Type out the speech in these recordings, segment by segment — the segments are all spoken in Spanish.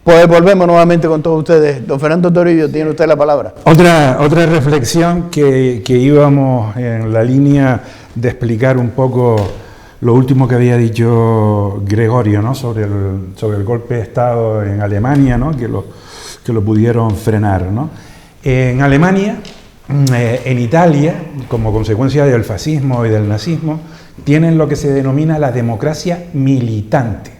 Pues volvemos nuevamente con todos ustedes. Don Fernando Toribio, tiene usted la palabra. Otra reflexión que íbamos en la línea de explicar un poco lo último que había dicho Gregorio, ¿no? sobre el golpe de Estado en Alemania, ¿no? que lo pudieron frenar, ¿no? En Alemania, en Italia, como consecuencia del fascismo y del nazismo, tienen lo que se denomina la democracia militante.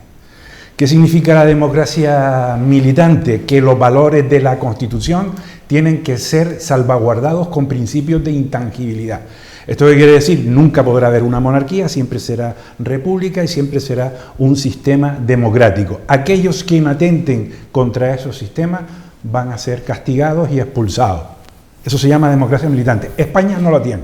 ¿Qué significa la democracia militante? Que los valores de la Constitución tienen que ser salvaguardados con principios de intangibilidad. ¿Esto qué quiere decir? Nunca podrá haber una monarquía, siempre será república y siempre será un sistema democrático. Aquellos que atenten contra esos sistemas van a ser castigados y expulsados. Eso se llama democracia militante. España no la tiene.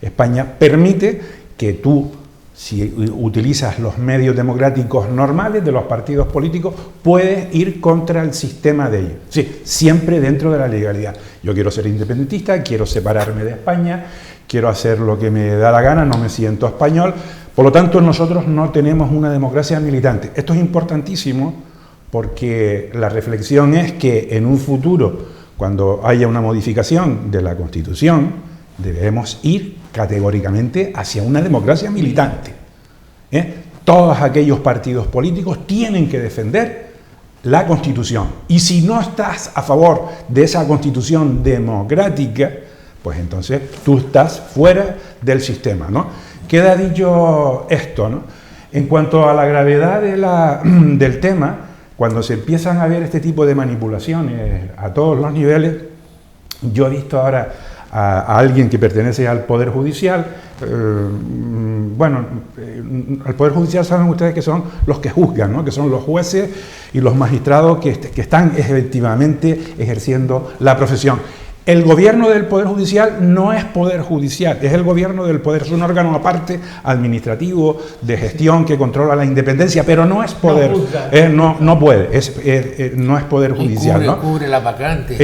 España permite que tú, si utilizas los medios democráticos normales de los partidos políticos, puedes ir contra el sistema de ellos. Sí, siempre dentro de la legalidad. Yo quiero ser independentista, quiero separarme de España, quiero hacer lo que me da la gana, no me siento español. Por lo tanto, nosotros no tenemos una democracia militante. Esto es importantísimo porque la reflexión es que en un futuro, cuando haya una modificación de la Constitución, debemos ir categóricamente hacia una democracia militante. Todos aquellos partidos políticos tienen que defender la Constitución. Y si no estás a favor de esa Constitución democrática, pues entonces tú estás fuera del sistema, ¿no? Queda dicho esto, ¿no? En cuanto a la gravedad del tema, cuando se empiezan a ver este tipo de manipulaciones a todos los niveles, yo he visto ahora a alguien que pertenece al Poder Judicial. Al Poder Judicial saben ustedes que son los que juzgan, ¿no? Que son los jueces y los magistrados que están efectivamente ejerciendo la profesión. El gobierno del Poder Judicial no es Poder Judicial, es el gobierno del Poder, es un órgano aparte administrativo de gestión que controla la independencia, pero no es poder, no puede, no es Poder Judicial. Cubre la vacante.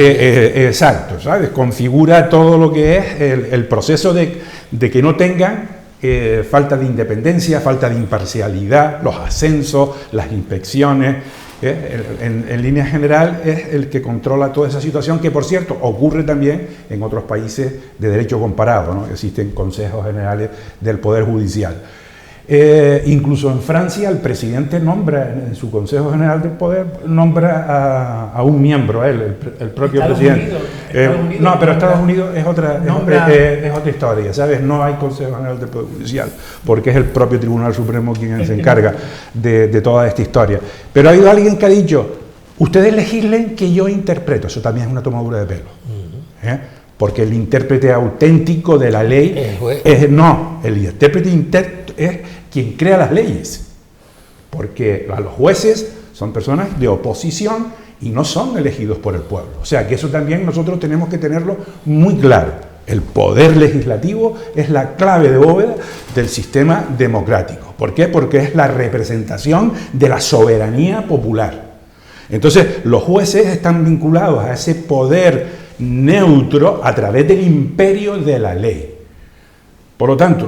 Exacto, ¿sabes? Configura todo lo que es el proceso de que no tengan falta de independencia, falta de imparcialidad, los ascensos, las inspecciones. En línea general es el que controla toda esa situación, que por cierto ocurre también en otros países de derecho comparado, ¿no? Existen consejos generales del Poder Judicial. Incluso en Francia el presidente nombra en su Consejo General del Poder, nombra a un miembro, el propio presidente. No, pero Estados Unidos es otra historia, ¿sabes? No hay Consejo General del Poder Judicial, porque es el propio Tribunal Supremo quien se encarga de toda esta historia. Pero ha habido alguien que ha dicho, ustedes legislen que yo interpreto. Eso también es una tomadura de pelo. Porque el intérprete auténtico de la ley el intérprete es quien crea las leyes, porque los jueces son personas de oposición y no son elegidos por el pueblo. O sea que eso también nosotros tenemos que tenerlo muy claro. El poder legislativo es la clave de bóveda del sistema democrático. ¿Por qué? Porque es la representación de la soberanía popular. Entonces los jueces están vinculados a ese poder neutro a través del imperio de la ley. Por lo tanto,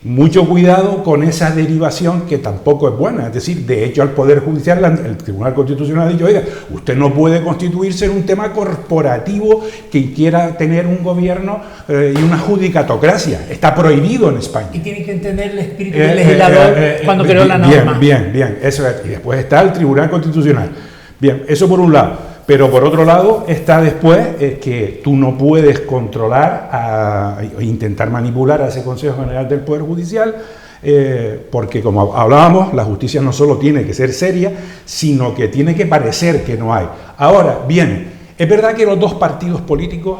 mucho cuidado con esa derivación que tampoco es buena. Es decir, de hecho al Poder Judicial, el Tribunal Constitucional ha dicho, oiga, usted no puede constituirse en un tema corporativo que quiera tener un gobierno y una judicatocracia. Está prohibido en España. Y tiene que entender el espíritu del legislador cuando creó la norma. Bien. Eso es. Y después está el Tribunal Constitucional. Bien, eso por un lado. Pero por otro lado está después que tú no puedes controlar o intentar manipular a ese Consejo General del Poder Judicial, porque como hablábamos, la justicia no solo tiene que ser seria, sino que tiene que parecer que no hay. Ahora, bien, es verdad que los dos partidos políticos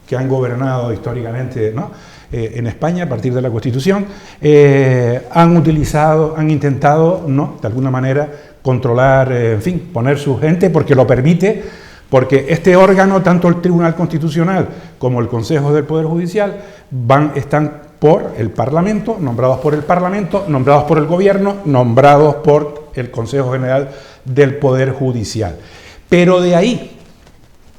que han gobernado históricamente, ¿no?, en España a partir de la Constitución, han intentado, ¿no?, de alguna manera controlar, poner su gente, porque lo permite, porque este órgano, tanto el Tribunal Constitucional como el Consejo del Poder Judicial, están por el Parlamento, nombrados por el Parlamento, nombrados por el Gobierno, nombrados por el Consejo General del Poder Judicial. Pero de ahí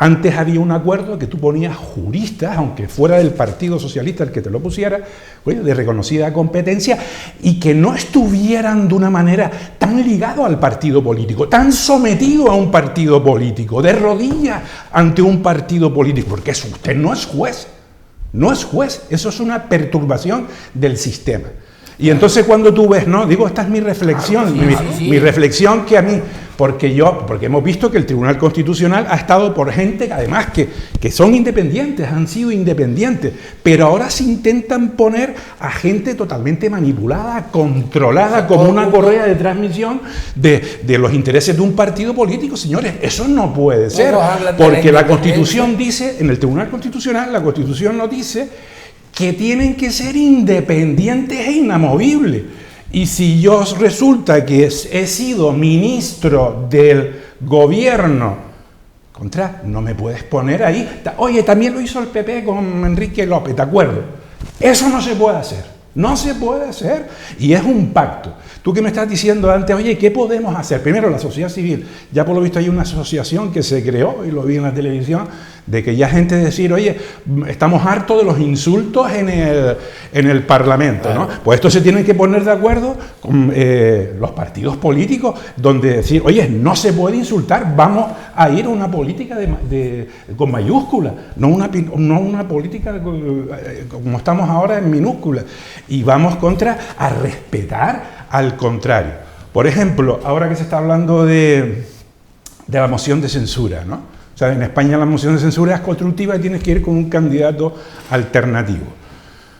Antes había un acuerdo que tú ponías juristas, aunque fuera del Partido Socialista el que te lo pusiera, oye, de reconocida competencia, y que no estuvieran de una manera tan ligados al partido político, tan sometidos a un partido político, de rodillas ante un partido político, porque usted no es juez, no es juez, eso es una perturbación del sistema. Y entonces cuando tú ves, no, digo, esta es mi reflexión, mi reflexión que a mí, porque hemos visto que el Tribunal Constitucional ha estado por gente, además, que son independientes, han sido independientes, pero ahora se intentan poner a gente totalmente manipulada, controlada, como una correa de transmisión de los intereses de un partido político. Señores, eso no puede ser, porque la Constitución dice, en el Tribunal Constitucional, la Constitución nos dice que tienen que ser independientes e inamovibles. Y si yo resulta que he sido ministro del gobierno, no me puedes poner ahí. Oye, también lo hizo el PP con Enrique López, ¿de acuerdo? Eso no se puede hacer. No se puede hacer. Y es un pacto. Tú que me estás diciendo antes, oye, ¿qué podemos hacer? Primero, la sociedad civil. Ya por lo visto hay una asociación que se creó, y lo vi en la televisión, de que ya gente decir, oye, estamos hartos de los insultos en el Parlamento, ¿no? Pues esto se tienen que poner de acuerdo con los partidos políticos, donde decir, oye, no se puede insultar, vamos a ir a una política con mayúsculas, no una política como estamos ahora en minúsculas, y vamos a respetar al contrario. Por ejemplo, ahora que se está hablando de la moción de censura, ¿no? O sea, en España la moción de censura es constructiva y tienes que ir con un candidato alternativo.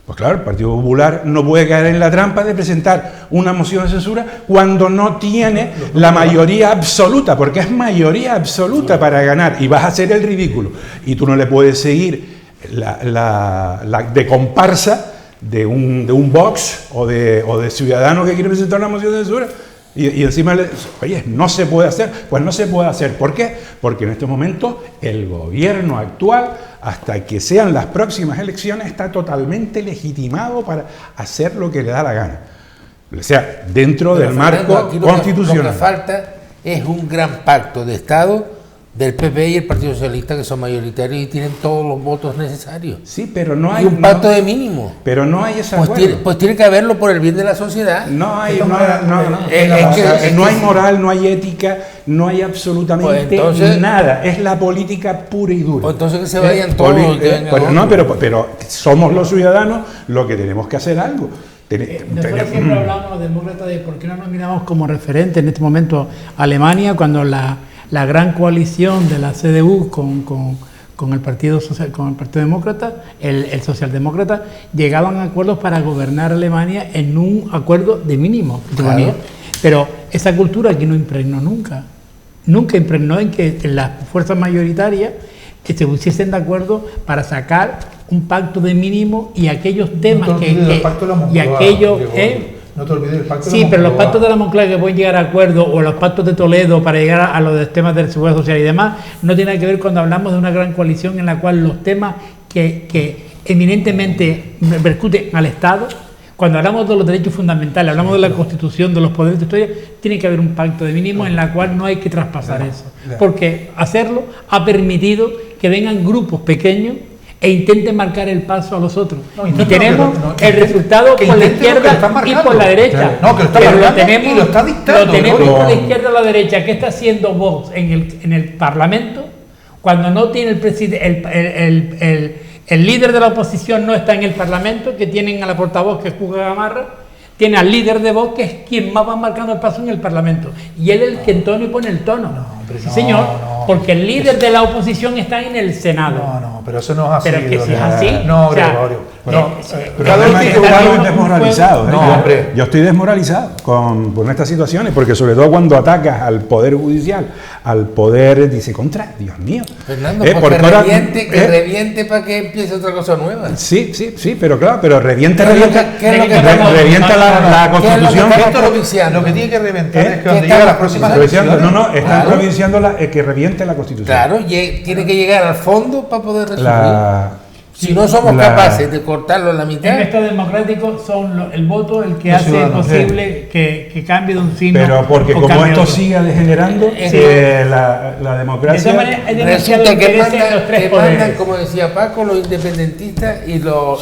Pues claro, el Partido Popular no puede caer en la trampa de presentar una moción de censura cuando no tiene la mayoría absoluta, porque es mayoría absoluta para ganar, y vas a hacer el ridículo. Y tú no le puedes seguir la de comparsa de un Vox o de Ciudadanos que quiere presentar una moción de censura. Y encima, oye, no se puede hacer. Pues no se puede hacer. ¿Por qué? Porque en estos momentos el gobierno actual, hasta que sean las próximas elecciones, está totalmente legitimado para hacer lo que le da la gana. O sea, dentro del marco constitucional. Lo que falta es un gran pacto de Estado del PP y el Partido Socialista, que son mayoritarios y tienen todos los votos necesarios. Sí, pero no hay... Y un pacto de mínimo. Pero no hay ese acuerdo. Pues tiene que haberlo por el bien de la sociedad. No hay moral, no hay ética, no hay absolutamente nada. Es la política pura y dura. Pues entonces que se vayan todos. Pero somos los ciudadanos los que tenemos que hacer algo. Nosotros siempre hablamos los demócratas de por qué no nos miramos como referente en este momento a Alemania, cuando la gran coalición de la CDU con el Partido Demócrata, el Socialdemócrata, llegaban a acuerdos para gobernar Alemania en un acuerdo de mínimo. Claro. Pero esa cultura aquí no impregnó nunca. Nunca impregnó en que las fuerzas mayoritarias que se pusiesen de acuerdo para sacar un pacto de mínimo y aquellos temas no te olvides del pacto de la Moncloa, y aquellos no te olvides del pacto de la sí, pero los Moncloa. pactos de la Moncloa que pueden llegar a acuerdos, o los pactos de Toledo para llegar a los temas de la seguridad social y demás, no tiene que ver cuando hablamos de una gran coalición en la cual los temas que eminentemente repercuten al Estado, cuando hablamos de los derechos fundamentales, hablamos de la Constitución, de los poderes de historia, tiene que haber un pacto de mínimo en la cual no hay que traspasar eso, porque hacerlo ha permitido que vengan grupos pequeños e intenten marcar el paso a los otros. Y tenemos el resultado por la izquierda y por la derecha. No, que lo está marcando y lo está dictando. Lo tenemos por la izquierda o la derecha. ¿Qué está haciendo Vox en el Parlamento? Cuando no tiene el líder de la oposición no está en el Parlamento, que tienen a la portavoz que juega Gamarra, tiene al líder de Vox, que es quien más va marcando el paso en el Parlamento. Y él es el que entona y pone el tono. Sí, señor, porque el líder de la oposición está en el Senado. No, pero eso no es así. Pero que si es así. No, o sea, Gregorio. Pero además estoy desmoralizado. No, hombre. Yo estoy desmoralizado con estas situaciones, porque sobre todo cuando atacas al Poder Judicial, al Poder, dice, Dios mío. Fernando, que reviente para que empiece otra cosa nueva. Sí, pero claro, pero revienta la Constitución. Lo que tiene que reventar es que cuando llegue a las próximas elecciones. No, están provinciando que reviente la Constitución. Claro, tiene que llegar al fondo para poder resolver. Si no somos capaces de cortarlo a la mitad. En un Estado democrático son el voto el que hace posible que cambie de un signo. Pero porque como esto siga degenerando, la democracia. De todas maneras, hay resulta que los tres poderes. como decía Paco, los independentistas y los.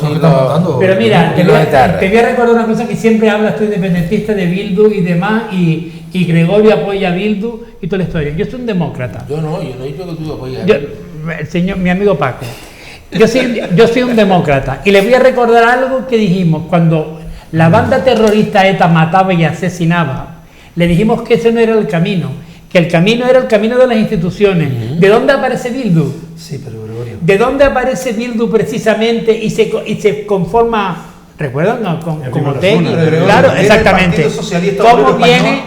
Pero mira, te voy a recordar una cosa que siempre hablas tú, independentista de Bildu y demás, y Gregorio apoya a Bildu y toda la historia. Yo soy un demócrata. Yo no he dicho que tú apoyas a Bildu. Mi amigo Paco. Yo soy un demócrata y les voy a recordar algo que dijimos cuando la banda terrorista ETA mataba y asesinaba. Le dijimos que ese no era el camino, que el camino era el camino de las instituciones. ¿De dónde aparece Bildu? Sí, pero Gregorio. ¿De dónde aparece Bildu precisamente y se conforma? ¿Recuerdan? No, con Otegi. Claro, exactamente. ¿Cómo viene?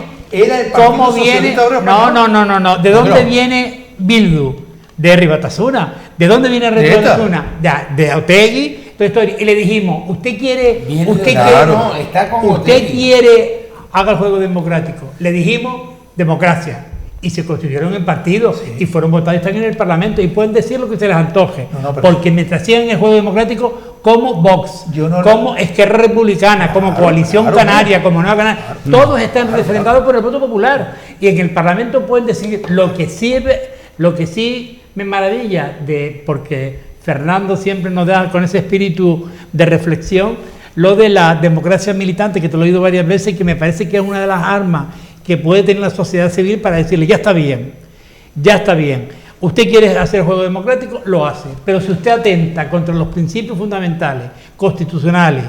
¿Cómo viene? No. ¿De dónde viene Bildu? De Ribatasuna. ¿De dónde viene Ribatasuna? De Otegi. Y le dijimos, usted quiere, haga el juego democrático. Le dijimos democracia. Y se constituyeron en partidos y fueron votados y están en el Parlamento y pueden decir lo que se les antoje. Porque mientras sigan el juego democrático, como Vox, como Esquerra Republicana, como Coalición Canaria, como Nueva Canaria, todos están referendados por el voto popular. Y en el Parlamento pueden decir lo que sí me maravilla, porque Fernando siempre nos da con ese espíritu de reflexión, lo de la democracia militante, que te lo he oído varias veces y que me parece que es una de las armas que puede tener la sociedad civil para decirle, ya está bien, usted quiere hacer juego democrático, lo hace, pero si usted atenta contra los principios fundamentales, constitucionales,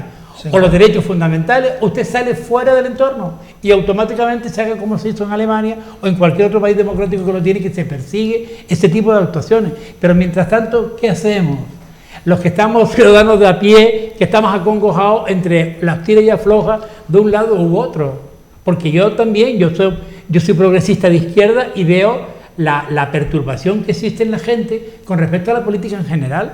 o los derechos fundamentales, usted sale fuera del entorno y automáticamente se haga como se hizo en Alemania o en cualquier otro país democrático que lo tiene, que se persigue ese tipo de actuaciones. Pero mientras tanto, ¿qué hacemos? Los que estamos ciudadanos de a pie, que estamos acongojados entre las tiras y aflojas de un lado u otro. Porque yo también, yo soy progresista de izquierda y veo la perturbación que existe en la gente con respecto a la política en general.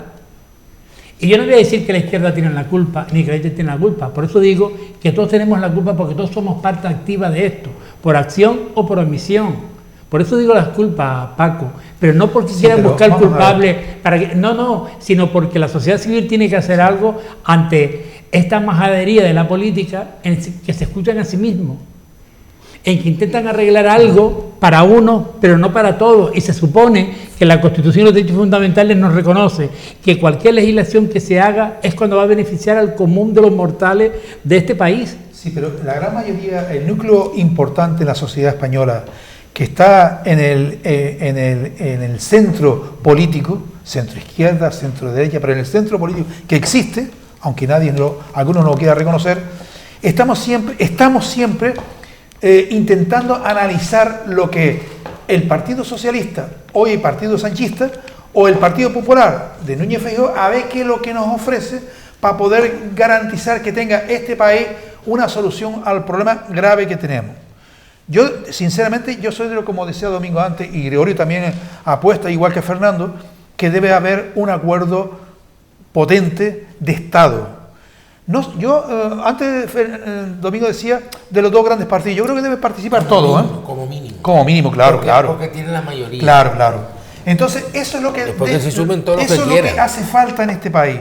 Y yo no voy a decir que la izquierda tiene la culpa, ni que la derecha tiene la culpa. Por eso digo que todos tenemos la culpa porque todos somos parte activa de esto, por acción o por omisión. Por eso digo las culpas, Paco. Pero no porque quieran buscar culpables, sino porque la sociedad civil tiene que hacer algo ante esta majadería de la política que se escuchan a sí mismos, en que intentan arreglar algo para uno, pero no para todos. Y se supone que la Constitución y los derechos fundamentales nos reconoce que cualquier legislación que se haga es cuando va a beneficiar al común de los mortales de este país. Sí, pero la gran mayoría, el núcleo importante en la sociedad española, que está en el centro político, centro izquierda, centro derecha, pero en el centro político que existe, aunque algunos no lo quiera reconocer, estamos siempre intentando analizar lo que el Partido Socialista, hoy el Partido Sanchista, o el Partido Popular de Núñez Feijóo, a ver qué es lo que nos ofrece para poder garantizar que tenga este país una solución al problema grave que tenemos. Yo, sinceramente, soy de lo, como decía Domingo antes, y Gregorio también apuesta, igual que Fernando, que debe haber un acuerdo potente de Estado. Antes Domingo decía de los dos grandes partidos. Yo creo que debe participar todos, ¿eh? Como mínimo. Como mínimo, claro. Porque tiene la mayoría. Claro. Entonces, eso es lo que se sumen todos eso los que es lo quieran. que hace falta en este país.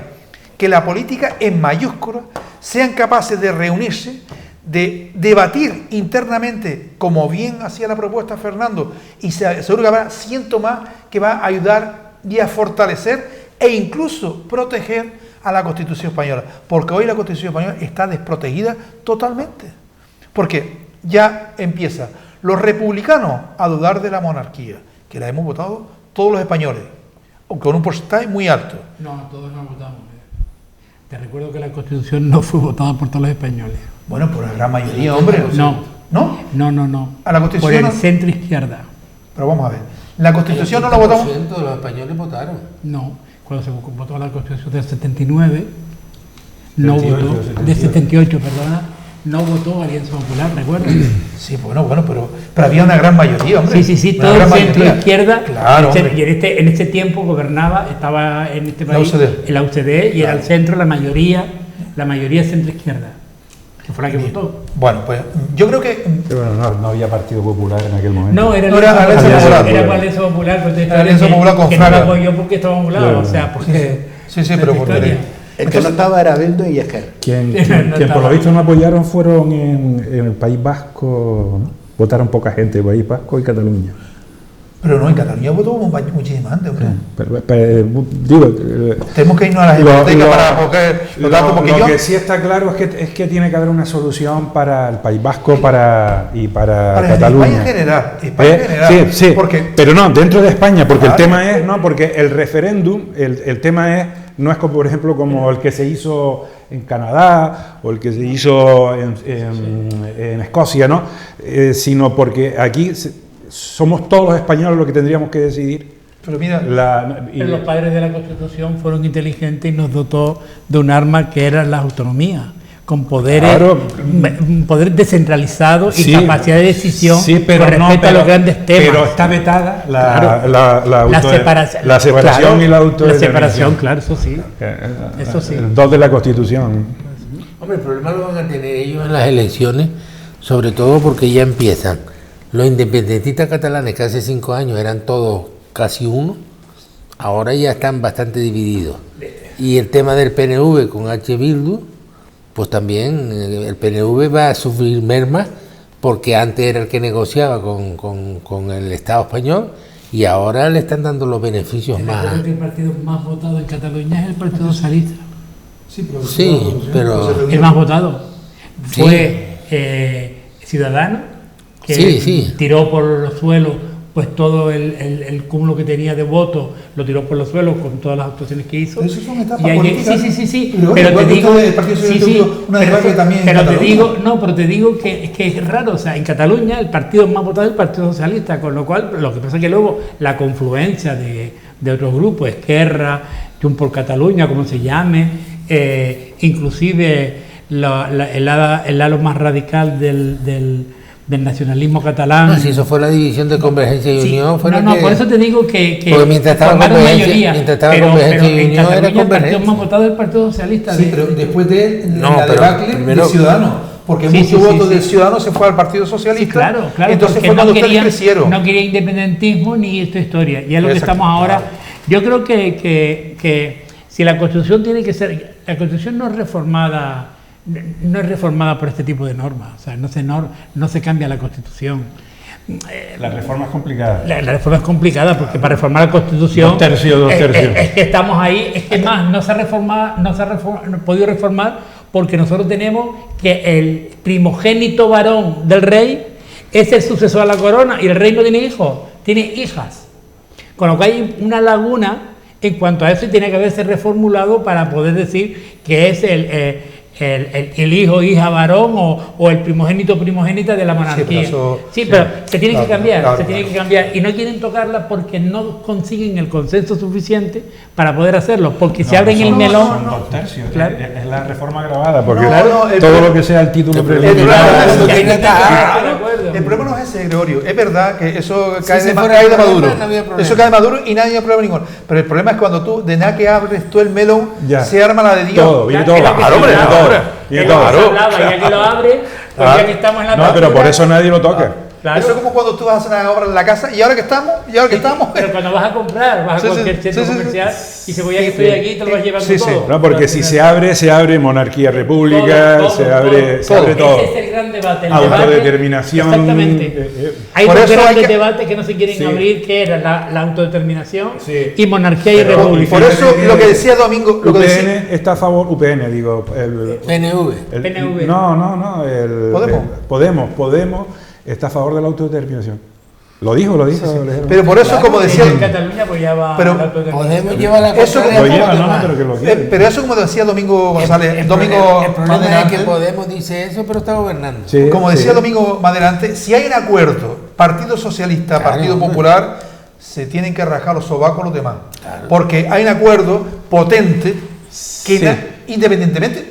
Que la política, en mayúsculas, sean capaces de reunirse, de debatir internamente, como bien hacía la propuesta Fernando, y seguro que habrá cientos más que va a ayudar y a fortalecer e incluso proteger a la Constitución española, porque hoy la Constitución española está desprotegida totalmente, porque ya empieza los republicanos a dudar de la monarquía, que la hemos votado todos los españoles, con un porcentaje muy alto. No, todos no votamos. Te recuerdo que la Constitución no fue votada por todos los españoles. Bueno, por la gran mayoría, hombre. No. ¿No? A la Constitución por el centro izquierda. Pero vamos a ver, la Constitución no la votamos. El 50% de los españoles votaron. No. Cuando se votó la Constitución del 79, no votó, del 78, perdona, no votó Alianza Popular, ¿recuerdas? Sí, bueno, pero había una gran mayoría, hombre. Sí, todo el centro izquierda. Claro, y en este tiempo gobernaba, estaba en este país, en la UCD, y era el centro, la mayoría centro izquierda, que fue la que votó. Bueno, pues yo creo que... Pero no había Partido Popular en aquel momento. No, era Alianza Popular con Fraga. Alianza Popular con Fraga. Que no lo apoyó porque estaba a un lado, o sea, porque... Sí, pero por historia. tener. El que no estaba era Bildu y Esquerra. Quien No por lo estaba. visto no apoyaron fueron en el País Vasco, ¿no? Votaron poca gente, País Vasco y Cataluña. Pero no, en Cataluña votó muchísima gente, hombre. Digo, Tenemos que irnos a la hemeroteca para coger los datos, porque lo yo... que sí está claro es que tiene que haber una solución para el País Vasco y para Para Cataluña. España en general, Sí, porque pero no, dentro de España, porque Vale. el tema es, no, porque el referéndum, el tema es, no es como, por ejemplo, como el que se hizo en Canadá o el que se hizo en Escocia, ¿no? Sino porque aquí somos todos los españoles los que tendríamos que decidir. Pero mira, Pero los padres de la Constitución fueron inteligentes y nos dotó de un arma que era la autonomía, con poderes, Claro. un poder descentralizado y Sí, capacidad de decisión sí, pero con respecto a los grandes temas. Pero está vetada Claro. la separación, separación y la La autodeterminación. separación, claro, eso sí. Eso sí. El 2 de la Constitución. Hombre, el problema lo van a tener ellos en las elecciones, sobre todo porque ya empiezan. Los independentistas catalanes, que hace 5 años eran todos casi uno, ahora ya están bastante divididos. Y el tema del PNV con H. Bildu, pues también el PNV va a sufrir mermas, porque antes era el que negociaba con el Estado español y ahora le están dando los beneficios más. Recuerdo que el partido más votado en Cataluña es el Partido Socialista. Sí, pero El más votado Sí. fue Ciudadanos, que Sí. tiró por los suelos pues todo el cúmulo que tenía de votos, lo tiró por los suelos con todas las actuaciones que hizo. Pero eso son etapas Y ahí- políticas. Sí. Pero Pero igual te que digo, ustedes, el Partido Socialista tuvo una debacle también en pero te Cataluña. digo, no, pero te digo que es raro, o sea, en Cataluña el partido más votado es el Partido Socialista, con lo cual lo que pasa es que luego la confluencia de otros grupos, Esquerra, Junts por Cataluña, como se llame, inclusive el halo más radical del nacionalismo catalán. si eso fue la división de Convergencia y Sí, Unión, fue no, lo no, que... por eso te digo que Porque mientras estaba formaron Convergencia- mayoría, mientras estaba pero Convergencia y en Unión era Cataluña el partido Convergencia. más votado es el Partido Socialista. sí, pero después de No, la pero debacle primero- de Ciudadanos, porque Sí, muchos sí, votos sí. de Ciudadanos se fue al Partido Socialista. Claro, Entonces porque fue cuando no ustedes querían, crecieron. no quería independentismo ni esta historia. Y es lo que Exacto. estamos ahora. Yo creo que si la Constitución tiene que ser, la Constitución no es reformada por este tipo de normas. O sea, no se cambia la Constitución. La reforma es complicada. La reforma es complicada porque para reformar la Constitución 2 tercios. Es que estamos ahí, es que más no se ha podido reformar porque nosotros tenemos que el primogénito varón del rey es el sucesor a la corona y el rey no tiene hijos, tiene hijas. Con lo que hay una laguna en cuanto a eso y tiene que haberse reformulado para poder decir que es el hijo, hija, varón o el primogénita de la monarquía. Pero se tiene que cambiar, se tiene que cambiar. Y no quieren tocarla porque no consiguen el consenso suficiente para poder hacerlo. Porque si abren el melón... Son 2 tercios. Claro. Es la reforma grabada, porque No, todo lo que sea el título preliminar. El problema no es ese, Gregorio. Es verdad que eso cae si de fuera el Maduro. problema, no había problema. Eso cae de Maduro y nadie tiene problema ninguno. Pero el problema es cuando tú, de nada que abres tú el melón, Ya. se arma la de Dios. Todo, viene todo. Es lo que Claro, se hombre, hablaba, todo. es Viene lo que todo. se hablaba, ya que lo abre, pues ya que estamos en la No, pero por partida, eso nadie lo toca. claro. Eso es como cuando tú vas a hacer una obra en la casa y ahora que estamos, Pero cuando vas a comprar, vas a Sí, sí, cualquier centro sí, sí, comercial y se voy a que estoy aquí te lo vas llevando Sí, sí. todo. No, porque si se abre monarquía república, Todo, se abre todo. todo. Ese es el gran debate. El Autodeterminación. Exactamente. Hay Por dos eso hay grandes que- debates que no se quieren Sí. abrir, que era la autodeterminación Sí. y monarquía y Pero- república. Por eso lo que decía Domingo, lo que decía, UPN está a favor, UPN, digo. El PNV. No, Podemos está a favor de la autodeterminación. Lo dijo. pero por eso como decía, en Cataluña apoyaba Pero la autodeterminación. Podemos llevar la Eso contraria Lo a lleva, los no, demás. pero que lo quiere. pero eso como decía Domingo González, El Domingo problema es Madelante, que Podemos dice eso, pero está gobernando. Sí, como sí. decía Domingo Madelante, si hay un acuerdo, Partido Socialista, Claro, Partido hombre. Popular, se tienen que rajar los sobacos los demás. Porque hay un acuerdo potente que Sí. independientemente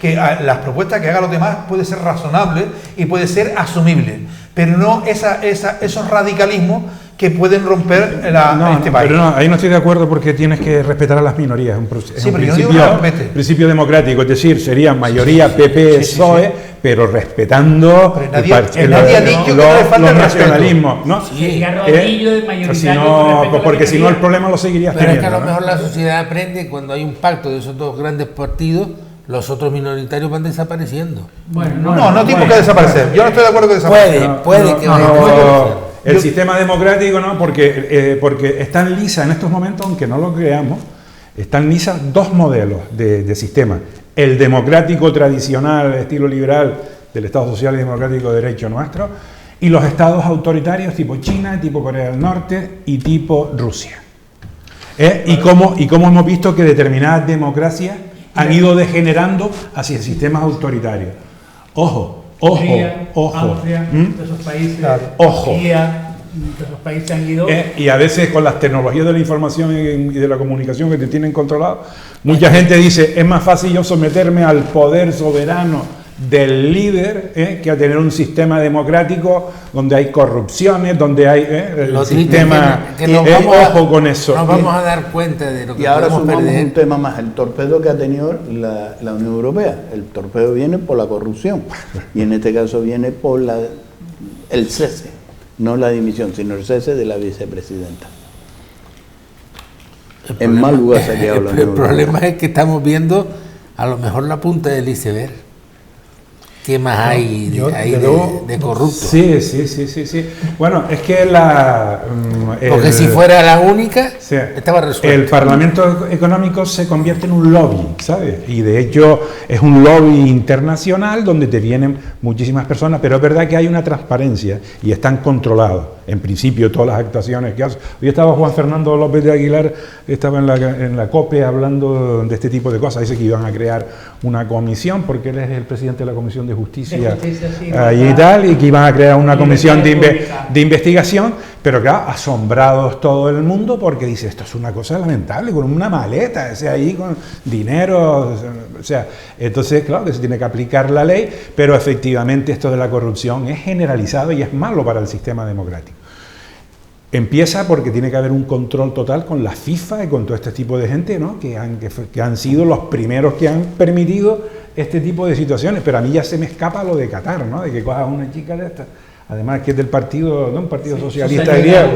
que las propuestas que hagan los demás puede ser razonable y puede ser asumible, pero no esos radicalismos que pueden romper este país. Pero no, ahí no estoy de acuerdo porque tienes que respetar a las minorías. Es un Sí, pero yo no digo que las respete. principio democrático, es decir, sería mayoría PP, PSOE, pero respetando Pero nadie ha dicho que no le falta los el respeto. nacionalismos, ¿no? Sí, rodillo de mayoritario Si con no, respecto a pues la porque si no minoría. el problema lo seguirías Pero es que a teniendo, lo ¿no? mejor la sociedad aprende cuando hay un pacto de esos dos grandes partidos, los otros minoritarios van desapareciendo. Bueno, No tiene que desaparecer. Yo no estoy de acuerdo que desaparezca. Puede que vaya no, desapareciendo. el sistema democrático no, porque están lisas en estos momentos, aunque no lo creamos, están lisas dos modelos de sistema. El democrático tradicional, estilo liberal, del Estado Social y Democrático de Derecho nuestro, y los estados autoritarios tipo China, tipo Corea del Norte y tipo Rusia. Y cómo hemos visto que determinadas democracias han ido degenerando hacia sistemas autoritarios. Ojo. Austria, de esos países, Claro. Ojo. Turquía, de esos países han ido. Y a veces con las tecnologías de la información y de la comunicación que te tienen controlado, mucha gente dice, es más fácil yo someterme al poder soberano del líder que a tener un sistema democrático donde hay corrupciones, donde hay el Lo triste sistema... es que nos vamos ojo con eso. Nos vamos a dar cuenta de lo que Y ahora podemos sumamos perder. un tema más, el torpedo que ha tenido la Unión Europea. El torpedo viene por la corrupción y en este caso viene por el cese, no la dimisión, sino el cese de la vicepresidenta. En mal lugar se ha quedado la El Unión Europea. problema es que estamos viendo a lo mejor la punta del iceberg. ¿Qué más hay yo, ahí desde luego, de corrupto? Sí. Bueno, es que Porque si fuera la única, Sí. estaba resuelto. El Parlamento Económico se convierte en un lobby, ¿sabes? Y de hecho es un lobby internacional donde te vienen muchísimas personas, pero es verdad que hay una transparencia y están controlados, en principio, todas las actuaciones que hacen. Hoy estaba Juan Fernando López de Aguilar, estaba en la COPE hablando de este tipo de cosas, dice que iban a crear una comisión, porque él es el presidente de la Comisión de Justicia, Sí, y tal, y que iban a crear una comisión pública. de investigación, pero claro, asombrados todo el mundo porque dice, esto es una cosa lamentable, con una maleta, o sea, ahí con dinero, o sea, entonces claro que se tiene que aplicar la ley, pero efectivamente esto de la corrupción es generalizado y es malo para el sistema democrático. Empieza porque tiene que haber un control total con la FIFA y con todo este tipo de gente, ¿no? que han sido los primeros que han permitido este tipo de situaciones, pero a mí ya se me escapa lo de Qatar, ¿no? De que cojas a una chica de esta, además que es del partido, ¿no? Un partido socialista griego,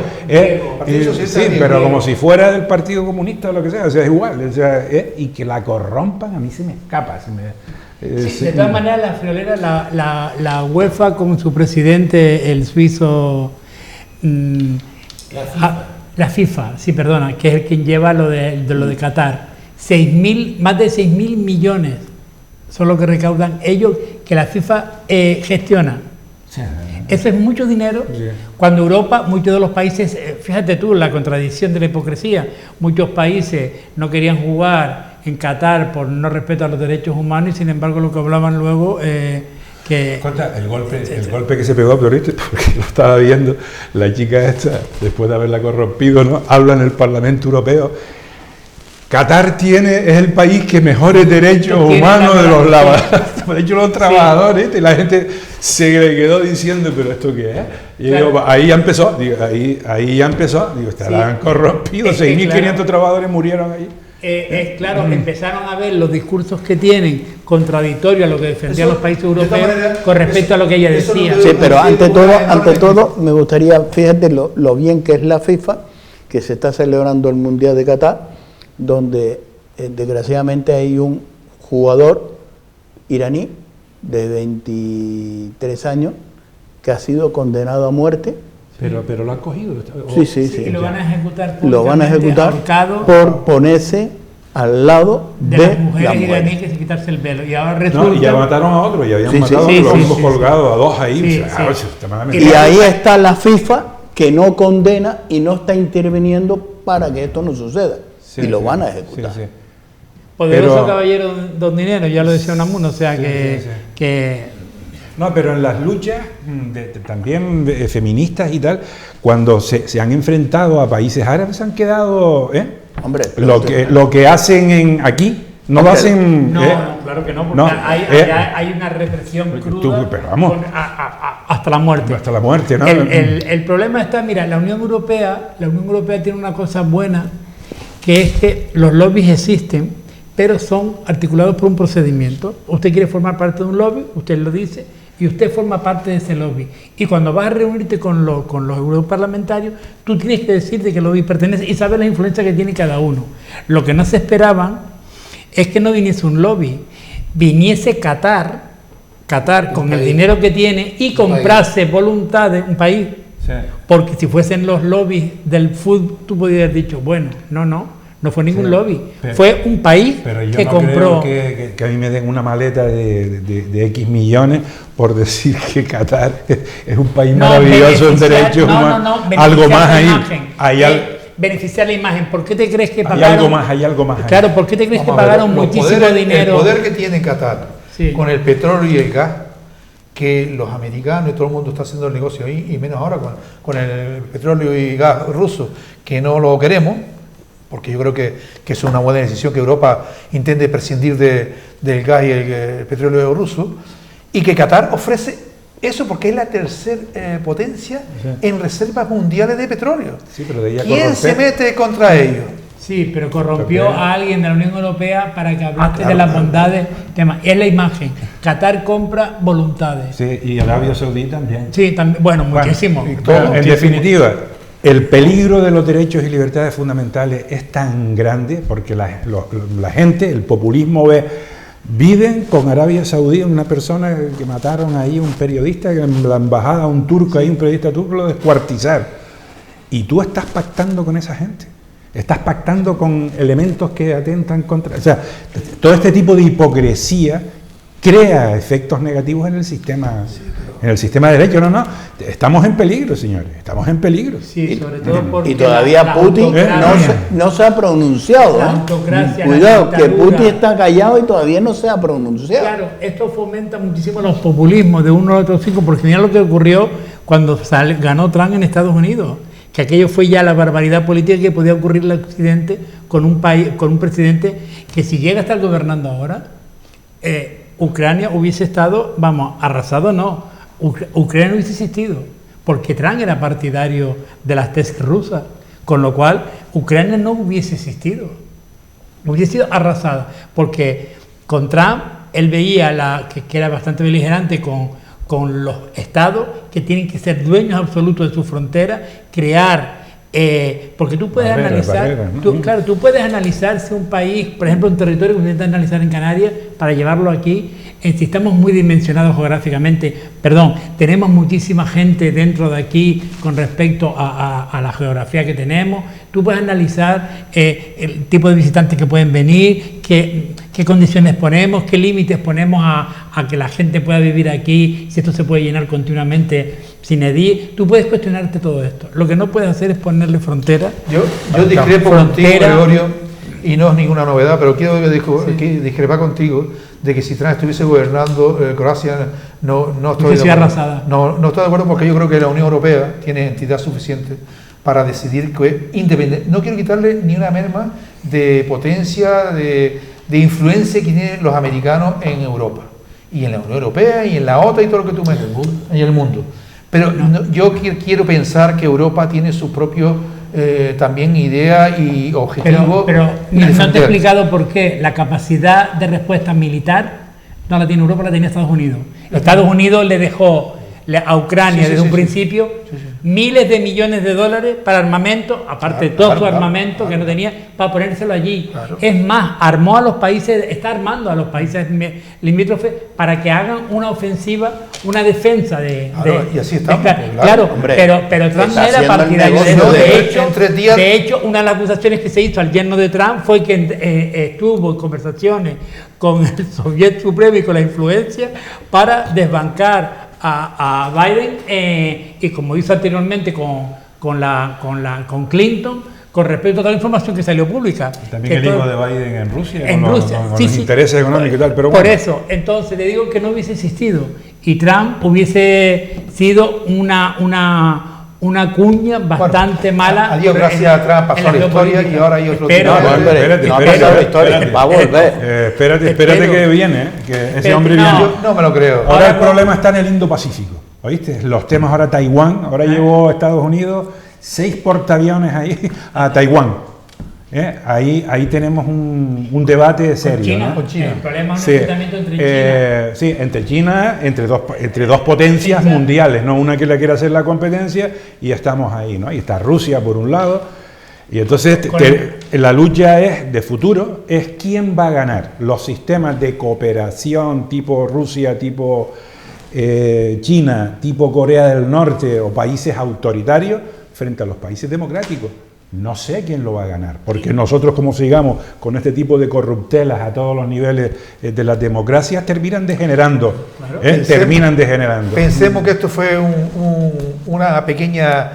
Partido Socialista sí, griego. pero como si fuera del Partido Comunista o lo que sea, o sea, es igual, o sea, y que la corrompan, a mí se me escapa, Sí, de todas maneras, la friolera, la UEFA con su presidente, el suizo, la FIFA, sí, perdona, que es el quien lleva lo de Qatar. Más de 6.000 millones son lo que recaudan ellos, que la FIFA gestiona. Eso es mucho dinero. Sí. Cuando Europa, muchos de los países, fíjate tú, la contradicción de la hipocresía, muchos países no querían jugar en Qatar por no respeto a los derechos humanos y sin embargo lo que hablaban luego que... El golpe que se pegó, pero ¿viste? Porque lo estaba viendo, la chica esta, después de haberla corrompido, ¿no? Habla en el Parlamento Europeo. Qatar es el país que mejores derechos Tiene humanos la de los corrupción. de hecho los trabajadores, ¿viste? Y la gente se le quedó diciendo, pero ¿esto qué es? Y yo Claro. digo, ahí ya empezó, ahí ya empezó, digo, estarán corrompidos, Es que 6.500 claro. trabajadores murieron ahí. claro, empezaron a ver los discursos que tienen contradictorios a lo que defendían Eso, los países de esta europeos manera, con respecto a lo que ella eso decía. no Sí, pero ante enorme. todo me gustaría, fíjate lo bien que es la FIFA, que se está celebrando el Mundial de Qatar, donde desgraciadamente hay un jugador iraní de 23 años que ha sido condenado a muerte. Pero lo han cogido. Sí. Y lo van a ejecutar Lo van a públicamente, ejecutar ahorcado por ponerse al lado de de las mujeres la iraníes muerte. que se quitarse el velo. Y ahora resulta... No, y ya mataron a otro, ya habían Sí, matado sí, a los sí, mismos sí, colgados, a dos ahí. Sí, o sea, sí. extremadamente. Y ahí está la FIFA que no condena y no está interviniendo para que esto no suceda. Sí, y lo sí, van a sí, ejecutar. sí. Poderoso Pero- caballero don dinero, ya lo decía Unamuno, o sea Sí, que, sí, sí. que No, pero en las luchas también feministas y tal, cuando se han enfrentado a países árabes, se han quedado... Hombre, Lo que hacen aquí, no lo Hombre, hacen... no, claro que no, porque no, hay una represión cruda pero vamos. hasta la muerte. Hasta la muerte, ¿no? El problema está, mira, la Unión Europea tiene una cosa buena, que es que los lobbies existen, pero son articulados por un procedimiento. Usted quiere formar parte de un lobby, usted lo dice, y usted forma parte de ese lobby. Y cuando vas a reunirte con los europarlamentarios, tú tienes que decirte que el lobby pertenece y saber la influencia que tiene cada uno. Lo que no se esperaban es que no viniese un lobby, viniese Qatar con el dinero que tiene y comprase voluntades, un país. Sí. Porque si fuesen los lobbies del fútbol, tú podrías haber dicho, bueno, no fue ningún lobby, fue un país pero yo que no compró. Creo que a mí me den una maleta de X millones por decir que Qatar es un país maravilloso en derechos humanos. Algo más ahí. Beneficiar la imagen. ¿Por qué te crees que pagaron? Hay algo más ahí. Claro, ¿por qué te crees que pagaron muchísimo dinero? El poder que tiene Qatar con el petróleo y el gas, que los americanos y todo el mundo está haciendo el negocio ahí, y menos ahora con el petróleo y gas ruso, que no lo queremos, porque yo creo que es una buena decisión que Europa intente prescindir del gas y el petróleo ruso, y que Qatar ofrece eso porque es la tercera potencia en reservas mundiales de petróleo. Sí, pero de ella ¿Quién se mete contra ellos? Sí, pero corrompió a alguien de la Unión Europea para que hablaste de las bondades. Es la imagen. Qatar compra voluntades. Sí, y Arabia Saudí también. Sí, también, bueno, muchísimo. Pero, en definitiva, el peligro de los derechos y libertades fundamentales es tan grande porque la gente, el populismo viven con Arabia Saudí, una persona que mataron ahí, un periodista, en la embajada, un turco ahí, un periodista turco, lo descuartizar. Y tú estás pactando con esa gente. Estás pactando con elementos que atentan contra... O sea, todo este tipo de hipocresía crea efectos negativos en el sistema de derecho. No, estamos en peligro, señores, estamos en peligro. Sí, sobre todo porque y todavía Putin no se ha pronunciado. Cuidado, que Putin está callado y todavía no se ha pronunciado. Claro, esto fomenta muchísimo los populismos de uno a otro cinco, porque mira lo que ocurrió cuando ganó Trump en Estados Unidos, que aquello fue ya la barbaridad política que podía ocurrir en Occidente con un país, con un presidente que si llega a estar gobernando ahora, Ucrania hubiese estado, arrasado no, Ucrania no hubiese existido, porque Trump era partidario de las tesis rusas, con lo cual Ucrania no hubiese existido, hubiese sido arrasada, porque con Trump él veía que era bastante beligerante con los estados que tienen que ser dueños absolutos de su frontera, crear, porque tú puedes analizar, ¿no? Tú puedes analizar si un país, por ejemplo un territorio que intenta analizar en Canarias para llevarlo aquí, si estamos muy dimensionados geográficamente, tenemos muchísima gente dentro de aquí con respecto a la geografía que tenemos, tú puedes analizar el tipo de visitantes que pueden venir, qué condiciones ponemos, qué límites ponemos a que la gente pueda vivir aquí, si esto se puede llenar continuamente sin edil. Tú puedes cuestionarte todo esto. Lo que no puedes hacer es ponerle frontera. Yo discrepo contigo, Gregorio, y no es ninguna novedad, pero quiero discrepar contigo de que si Trump estuviese gobernando Croacia, no estoy de acuerdo. No estoy de acuerdo, porque yo creo que la Unión Europea tiene entidad suficiente para decidir que independiente. No quiero quitarle ni una merma de potencia, de influencia que tienen los americanos en Europa, y en la Unión Europea, y en la OTAN, y todo lo que tú me dices, en el mundo. Pero yo quiero pensar que Europa tiene su propio también idea y objetivo. Pero no te he explicado por qué la capacidad de respuesta militar no la tiene Europa, la tenía Estados Unidos. Estados Unidos le dejó a Ucrania desde un principio miles de millones de dores para armamento, aparte de todo su armamento que no tenía, para ponérselo allí. Es más, armó a los países, está armando a los países limítrofes para que hagan una ofensiva, una defensa y así estamos. Pero Trump no era partidario de eso. De hecho, una de las acusaciones que se hizo al yerno de Trump fue que estuvo en conversaciones con el Soviet Supremo y con la influencia para desbancar a Biden, y como hizo anteriormente con Clinton, con respecto a toda la información que salió pública. También el hijo de Biden en Rusia, con los intereses económicos y tal. Pero por eso, entonces le digo que no hubiese existido, y Trump hubiese sido una cuña bastante mala. Adiós, gracias a Trump pasó la historia y ahora hay otro tipo. Va a volver. Espérate que viene, que ese hombre viene. Yo no me lo creo. Ahora el problema está en el Indo-Pacífico, ¿oíste? Los temas ahora Taiwán, ahora llevó Estados Unidos 6 portaaviones ahí a Taiwán. Ahí tenemos un debate serio. China, ¿no? Con China. El problema es un Sí, enfrentamiento entre China. sí, entre China, entre dos potencias Sí, mundiales, no una que le quiera hacer la competencia, y estamos ahí, ¿no? Y está Rusia por un lado, y entonces la lucha es de futuro, es quién va a ganar. Los sistemas de cooperación tipo Rusia, tipo China, tipo Corea del Norte o países autoritarios frente a los países democráticos. No sé quién lo va a ganar, porque nosotros, como sigamos con este tipo de corruptelas a todos los niveles de las democracias, terminan degenerando. Pensemos que esto fue una pequeña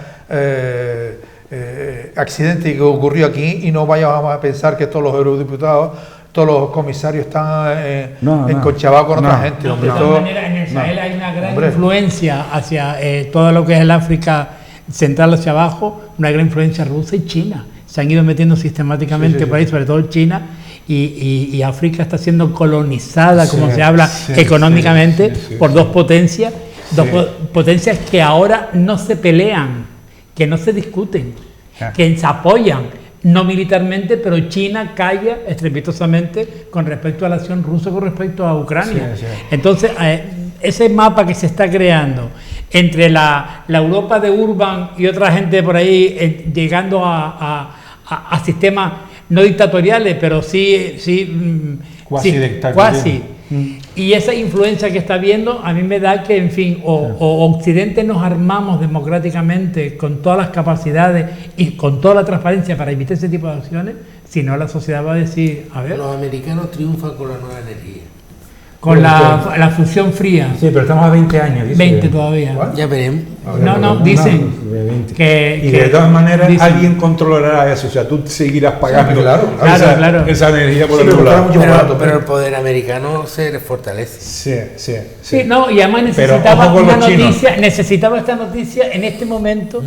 accidente que ocurrió aquí, y no vayamos a pensar que todos los eurodiputados, todos los comisarios están enconchavados con otra gente. De todas maneras, en el Sahel hay una gran influencia hacia todo lo que es el África central hacia abajo, una gran influencia rusa y China. Se han ido metiendo sistemáticamente por ahí, sobre todo China, y África está siendo colonizada, como se habla económicamente, por dos potencias, potencias que ahora no se pelean, que no se discuten, que se apoyan, no militarmente, pero China calla estrepitosamente con respecto a la acción rusa, con respecto a Ucrania. Entonces, ese mapa que se está creando entre la Europa de Urban y otra gente por ahí, llegando a sistemas no dictatoriales, pero sí cuasi dictatoriales. Y esa influencia que está viendo, a mí me da que, en fin, o Occidente nos armamos democráticamente con todas las capacidades y con toda la transparencia para evitar ese tipo de acciones, si no la sociedad va a decir, a ver... Los americanos triunfan con la nueva energía. Con la fusión fría. Sí, pero estamos a 20 años. Dice. 20 todavía. Ya veremos. No, dicen que... Y de todas maneras alguien controlará eso, o sea, tú seguirás pagando esa energía por el otro lado. Pero el poder americano se fortalece. Sí. No, y además necesitaba esta noticia en este momento,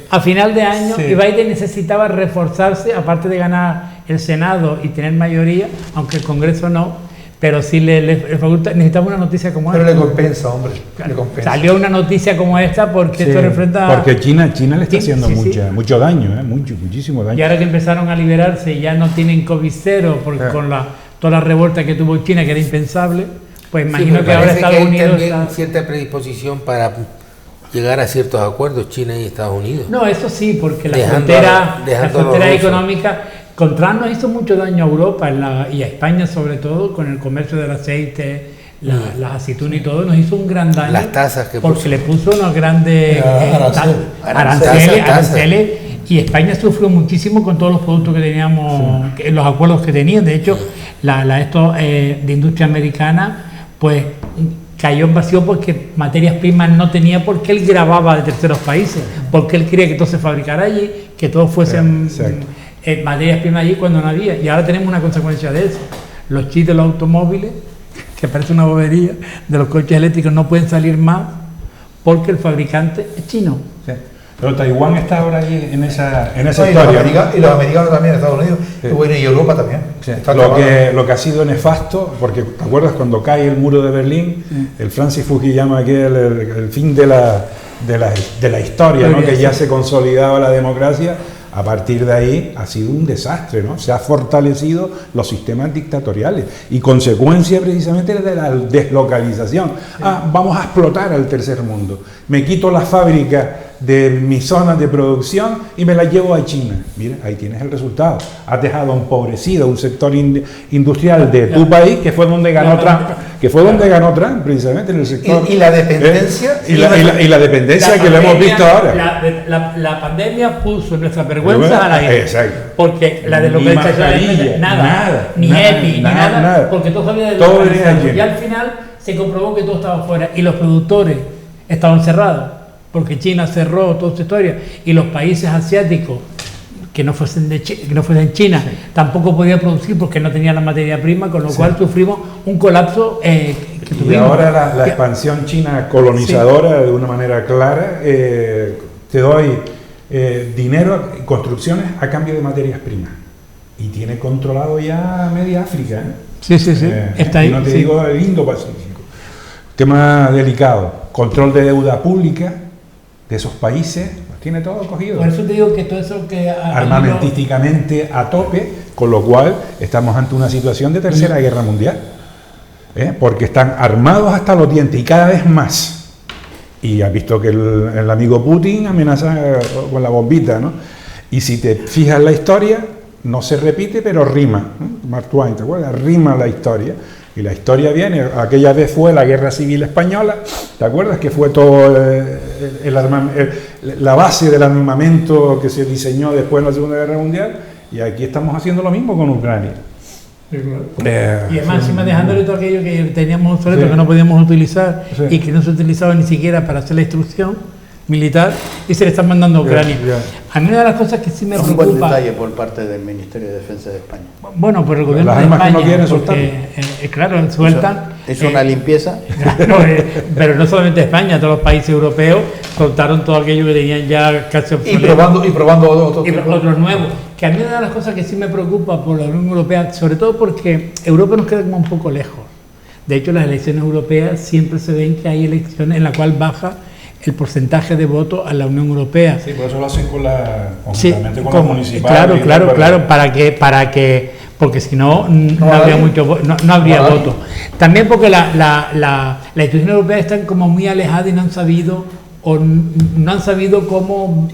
a final de año, y Biden necesitaba reforzarse, aparte de ganar el Senado y tener mayoría, aunque el Congreso no. Pero sí le faculta, necesitamos una noticia como esta. Pero le compensa, hombre. Le compensa. Salió una noticia como esta porque esto representa... Porque China le está haciendo mucho daño, muchísimo daño. Y ahora que empezaron a liberarse y ya no tienen COVID-0 con toda la revuelta que tuvo China, que era impensable, pues imagino que ahora Estados Unidos... también cierta predisposición para llegar a ciertos acuerdos, China y Estados Unidos. No, eso sí, porque la frontera económica... Con Trump nos hizo mucho daño a Europa y a España sobre todo, con el comercio del aceite, las aceitunas y todo, nos hizo un gran daño. Las tasas que porque le puso unos grandes aranceles, y España sufrió muchísimo con todos los productos que teníamos, los acuerdos que tenían. De hecho, esto de industria americana, pues cayó en vacío porque materias primas no tenía, porque él grababa de terceros países, porque él quería que todo se fabricara allí, que todo fuesen... materias primas allí cuando no había, y ahora tenemos una consecuencia de eso. Los chips de los automóviles, que parece una bobería, de los coches eléctricos no pueden salir más porque el fabricante es chino. Pero Taiwán está ahora ahí en esa historia. Y los americanos también, Estados Unidos, y Europa también. Lo que ha sido nefasto, porque ¿te acuerdas cuando cae el muro de Berlín? El Francis Fukuyama, que es el fin de la historia, ¿no? Que ya se consolidaba la democracia. A partir de ahí ha sido un desastre, ¿no? Se han fortalecido los sistemas dictatoriales y consecuencia precisamente de la deslocalización. Vamos a explotar al tercer mundo. Me quito las fábricas de mis zonas de producción y me las llevo a China. Mira, ahí tienes el resultado. Has dejado empobrecido un sector industrial de tu país, que fue donde ganó Trump, precisamente en el sector. Y la dependencia. Y la dependencia que lo hemos visto ahora. La pandemia puso nuestra vergüenza a la gente. Exacto. Porque la deslocalización, nada, ni EPI, ni nada, porque todo había deslocalizado. Y al final se comprobó que todo estaba fuera y los productores estaban cerrados, porque China cerró toda su historia, y los países asiáticos que no fuesen China tampoco podían producir porque no tenían la materia prima, con lo cual sufrimos un colapso que tuvimos. Y ahora la expansión china colonizadora, de una manera clara, te doy dinero, construcciones a cambio de materias primas, y tiene controlado ya media África. Sí. Está ahí. Y no te digo el Indo-Pacífico. Tema delicado. Control de deuda pública de esos países, los tiene todo cogido. Por eso te digo que todo eso que... Armamentísticamente a tope, con lo cual estamos ante una situación de tercera guerra mundial. Porque están armados hasta los dientes y cada vez más. Y has visto que el amigo Putin amenaza con la bombita, ¿no? Y si te fijas en la historia, no se repite, pero rima. Mark Twain, ¿te acuerdas? Rima la historia. Y la historia viene, aquella vez fue la Guerra Civil Española, ¿te acuerdas? Que fue todo la base del armamento que se diseñó después de la Segunda Guerra Mundial, y aquí estamos haciendo lo mismo con Ucrania. Sí, claro. Y además encima dejándole todo aquello que teníamos obsoleto, Sí. que no podíamos utilizar, Sí. y que no se utilizaba ni siquiera para hacer la instrucción militar, y se le están mandando a Ucrania. Ya. A mí una de las cosas que sí me Es un buen preocupa... detalle por parte del Ministerio de Defensa de España. Bueno, por el gobierno Las de armas que España, no quieren porque, claro, sueltan... Es una limpieza. Claro, pero no solamente España, todos los países europeos soltaron todo aquello que tenían ya casi Y obsoleto. probando otro Y tipo. otros nuevos. Que a mí una de las cosas que sí me preocupa por la Unión Europea, sobre todo porque Europa nos queda como un poco lejos. De hecho, las elecciones europeas siempre se ven que hay elecciones en las cuales baja el porcentaje de votos a la Unión Europea. Sí, por eso lo hacen Sí, conjuntamente con como- las municipales. claro, para que, porque si no, no habría mucho, no habría Vale. voto. También porque la institución europea están como muy alejada y no han sabido no han sabido cómo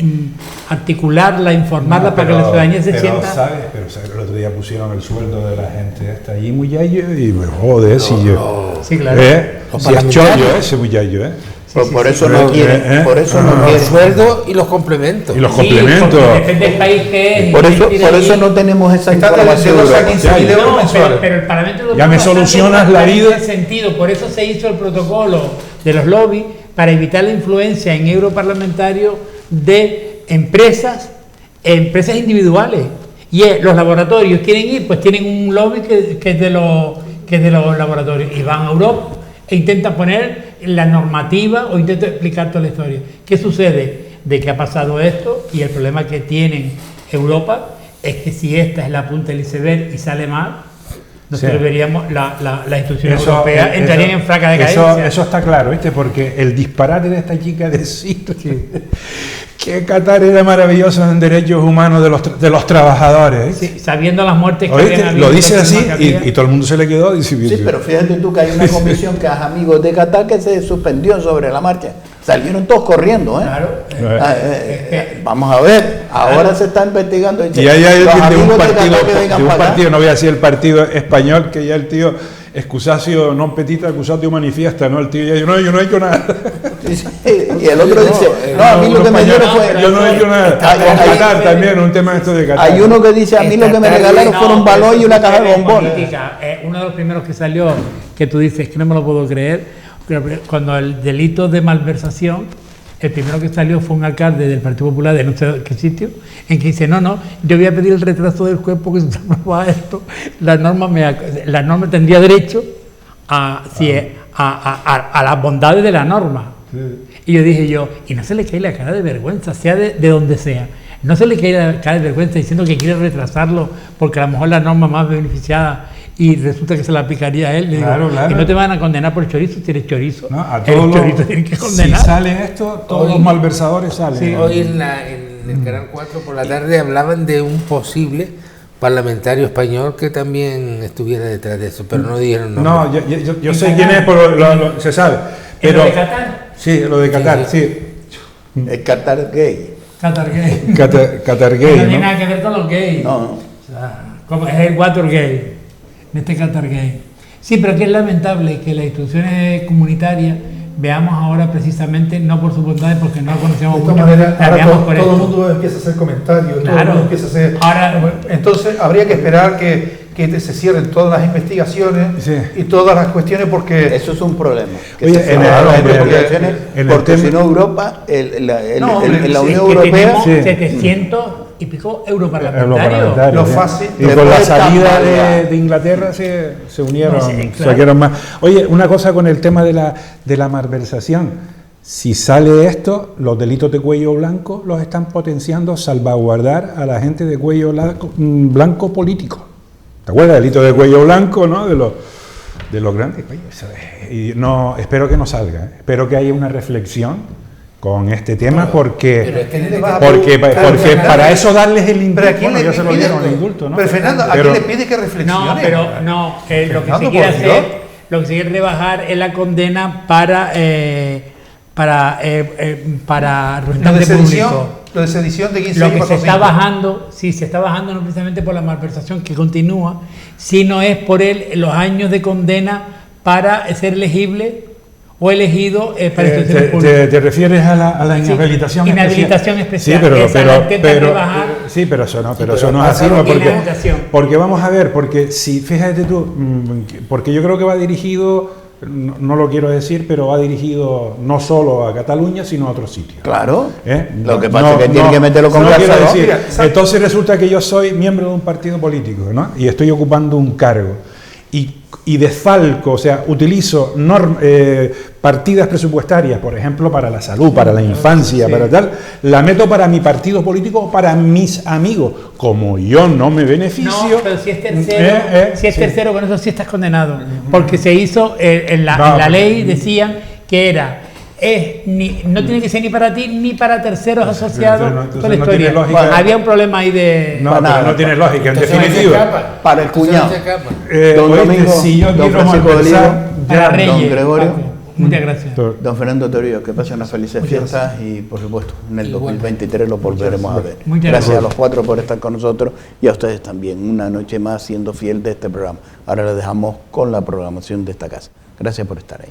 articularla, informarla para que la ciudadanía se sienta. Pero sabes, el otro día pusieron el sueldo de la gente esta allí muy yayo y me jode, si yo. Sí, claro. Si es parlamentarios. chollo ese muy yayo, Por eso no quieren. Por eso no Los quieren. sueldos y los complementos. Y los Sí, complementos. porque depende del país que es. Por y eso, decir por ahí- eso no tenemos esa Está de información. 2 a Europa. 15 mil euros No, mensuales. pero el Parlamento Europeo Ya me bastante solucionas la transparente vida. en ese sentido, por eso se hizo el protocolo de los lobbies para evitar la influencia en europarlamentarios de empresas individuales. Y los laboratorios quieren ir, pues tienen un lobby que es de los laboratorios y van a Europa e intentan poner la normativa o intentan explicar toda la historia. ¿Qué sucede? De que ha pasado esto y el problema que tienen Europa es que si esta es la punta del iceberg y sale mal, nosotros Sí. veríamos las instituciones europeas entrarían en fraca decadencia. Eso está claro, ¿viste? Porque el disparate de esta chica decir que Qatar era maravilloso en derechos humanos de los trabajadores. Sí, sabiendo las muertes que ¿Oíste? habían habido, Lo dice que así había. y todo el mundo se le quedó. Dice, Sí, pero fíjate tú que hay una comisión que es amigos de Qatar que se suspendió sobre la marcha. Salieron todos corriendo, ¿eh? Claro. Vamos a ver, ahora se está investigando. Y hay alguien Los de un amigos partido, Qatar que vengan para acá. no voy a decir el partido español, que ya el tío excusatio non petita, accusatio manifiesta, ¿no? El tío ya yo no he hecho nada. Sí, sí. Y el otro dice, no, a mí lo que me dieron fue... Yo no he hecho nada. Hay- Con hay- Qatar también, un tema esto de Qatar. Hay uno que dice, a mí lo que me regalaron fueron un balón y una caja de bombones. Política, uno de los primeros que salió, que tú dices que no me lo puedo creer, pero cuando el delito de malversación, el primero que salió fue un alcalde del Partido Popular de no sé qué sitio, en que dice, no, yo voy a pedir el retraso del juez porque si se aprueba esto, la norma tendría derecho a las bondades de la norma. Y yo dije y no se le cae la cara de vergüenza, sea de donde sea, no se le cae la cara de vergüenza diciendo que quiere retrasarlo porque a lo mejor la norma más beneficiada y resulta que se la aplicaría a él. Le digo, Claro. y no te van a condenar por chorizo si eres chorizo. ¿No? A Eres todos chorizo, los, tienen que si condenar. sale esto, todos los malversadores salen. Sí. Hoy en el Canal 4 por la tarde hablaban de un posible parlamentario español que también estuviera detrás de eso, pero no dijeron nombre. No, yo sé quién es, pero se sabe. ¿En Pero, lo de Qatar? Sí, lo de Qatar, sí. El Qatar gay. Qatar gay. Qatar No gay, tiene ¿no? nada que ver con los gays. No, no. O sea, como es el Watergate, en este Qatar gay. Sí, pero que es lamentable que las instituciones comunitarias veamos ahora precisamente, no por sus bondades, porque no conocemos De todas mucho, maneras, la ahora veamos todo, por todo el esto. mundo empieza a hacer comentarios, todo el Claro. mundo empieza a hacer... Ahora- Entonces habría que esperar que se cierren todas las investigaciones Sí. y todas las cuestiones porque... Eso es un problema. Que Oye, se en cierren las el- investigaciones, en el porque tema- si no Europa, No, hombre, la sí, Unión Que Europea... tenemos Sí. 700 y pico europarlamentarios. Europarlamentarios, Lo sí. fácil. Y con la Después salida Campania. de Inglaterra se unieron, Sí, claro. se saquieron más. Oye, una cosa con el tema de la malversación. Si sale esto, los delitos de cuello blanco los están potenciando, salvaguardar a la gente de cuello blanco político. ¿Te acuerdas del delito de cuello blanco, no? De los grandes. Oye, eso es- y no, espero que no salga, ¿eh? Espero que haya una reflexión con este tema porque Pero es que le va a- porque Fernando, para eso darles el indulto. Pero ¿a quién Bueno, le ya se lo pide- dieron el indulto, ¿no? Pero Fernando, ¿a Pero- quién le pide que reflexione? No, pero no, lo que Fernando, se quiere por Dios. hacer, lo que se quiere rebajar es la condena para Lo representante de sedición, público. lo de sedición de 15 Lo años que pasó se está 5. bajando, sí, se está bajando no precisamente por la malversación que continúa, sino es por los años de condena para ser elegible o elegido para instituciones públicas. ¿Te refieres a la Sí, inhabilitación inhabilitación especial. Sí, pero, Esa la intenta rebajar. sí, pero eso no, pero Sí, eso pero no es así, pasa ¿no? lo que porque vamos a ver, porque si fíjate tú, porque yo creo que va dirigido, no lo quiero decir, pero va dirigido no solo a Cataluña, sino a otros sitios. Claro. ¿Eh? Lo que pasa es que tiene que meterlo con no quiero calzador. decir, Mira, ¿sabes? entonces resulta que yo soy miembro de un partido político, ¿no? Y estoy ocupando un cargo. Y desfalco, o sea, utilizo partidas presupuestarias, por ejemplo, para la salud, para la infancia, Sí. para tal, la meto para mi partido político o para mis amigos. Como yo no me beneficio... No, pero si es tercero, si es sí. tercero, con eso sí estás condenado. Porque se hizo, en la ley decían que era, no tiene que ser ni para ti ni para terceros asociados entonces con la no historia. tiene lógica. Bueno, había un problema ahí de... No, Para pero nada. no tiene lógica, en Entonces no se definitiva. escapa. Para el Entonces cuñado. no se escapa. Don Oíste, Domingo, si yo don quiero Francisco malversar, para ya, Reyes, don Gregorio. Paco, muchas gracias. Don Fernando Torillo, que pasen unas felices fiestas y por supuesto en el 2023 lo volveremos a ver. Muchas Gracias gracias. a los cuatro por estar con nosotros y a ustedes también. Una noche más siendo fiel de este programa. Ahora les dejamos con la programación de esta casa. Gracias por estar ahí.